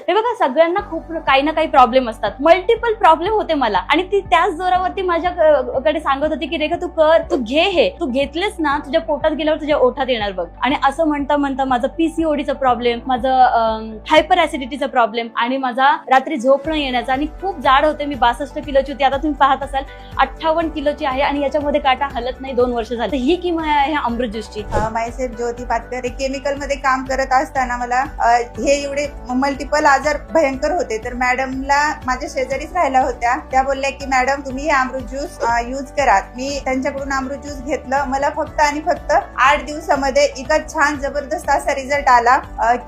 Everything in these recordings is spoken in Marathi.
हे बघा, सगळ्यांना खूप काही ना काही प्रॉब्लेम असतात, मल्टिपल प्रॉब्लेम होते मला, आणि ती त्याच जोरावरती माझ्याकडे सांगत होती की रेखा तू कर, तू घे, हे तू घेतलेस ना तुझ्या पोटात गेल्यावर तुझ्या ओठात येणार बघ. आणि असं म्हणता म्हणता माझं पीसीओडीचा प्रॉब्लेम, माझं हायपर ऍसिडिटीचा प्रॉब्लेम, आणि माझा रात्री झोप न येण्याचा, आणि खूप जाड होते मी, 62 किलोची होती, आता तुम्ही पाहत असाल 58 किलोची आहे, आणि याच्यामध्ये काटा हलत नाही, 2 वर्ष झाली. ही किंमत आहे ह्या अमृत ज्यूसची. मायसेफ ज्योती पाटकर. केमिकल मध्ये काम करत असताना मला हे एवढे मल्टिपल आजार भयंकर होते, तर मॅडमला माझ्या शेजारीच राहिल्या होत्या, त्या बोलल्या की मॅडम तुम्ही हे अमृत ज्यूस यूज करा. मी त्यांच्याकडून अमृत ज्यूस घेतलं. मला फक्त आणि फक्त 8 दिवसामध्ये इतका छान जबरदस्त असा रिझल्ट आला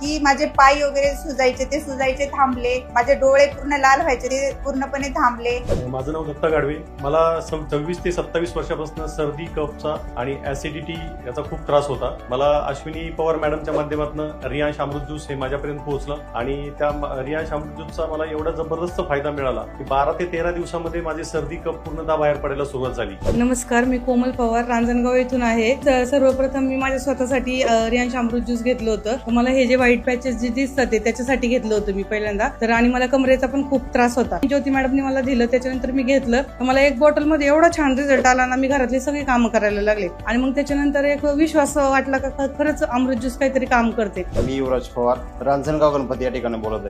की माझे पाय वगैरे सुजायचे थांबले, माझे डोळे पूर्ण लाल व्हायचे ते पूर्णपणे थांबले. माझं नाव दत्ता गाडवे. मला 26 ते 27 वर्षापासून सर्दी, कफचा आणि ऍसिडिटी याचा खूप त्रास होता. मला अश्विनी पवार मॅडमच्या माध्यमातून रियांश अमृत ज्यूस हे माझ्यापर्यंत पोहोचलं, आणि त्या रियांश अमृत ज्यूसचा मला एवढा जबरदस्त फायदा मिळाला की 12 ते 13 दिवसामध्ये माझी सर्दी, कफ पूर्णतः बाहेर पडायला सुरुवात झाली. नमस्कार, मी कोमल पवार रांजणगाव येथून आहे. सर्वप्रथम मी माझ्या स्वतःसाठी रियांश अमृत ज्यूस घेतलं होतं. मला हे जे व्हाईट पॅचेस जे दिसतात त्याच्यासाठी घेतलं होतं मी पहिल्यांदा, तर आणि मला कमरेचा पण खूप त्रास होता. ज्योती मॅडमने मला दिलं, त्याच्यानंतर मी घेतलं. मला एक बॉटल मध्ये एवढा छान रिझल्ट आला ना, मी घरातली सगळी कामं करायला लागले, आणि मग त्याच्यानंतर एक विश्वास वाटला का खरंच अमृत ज्यूस काहीतरी काम करते. मी युवराज पवार, रांजणगाव गणपती या ठिकाणी बोलत आहे.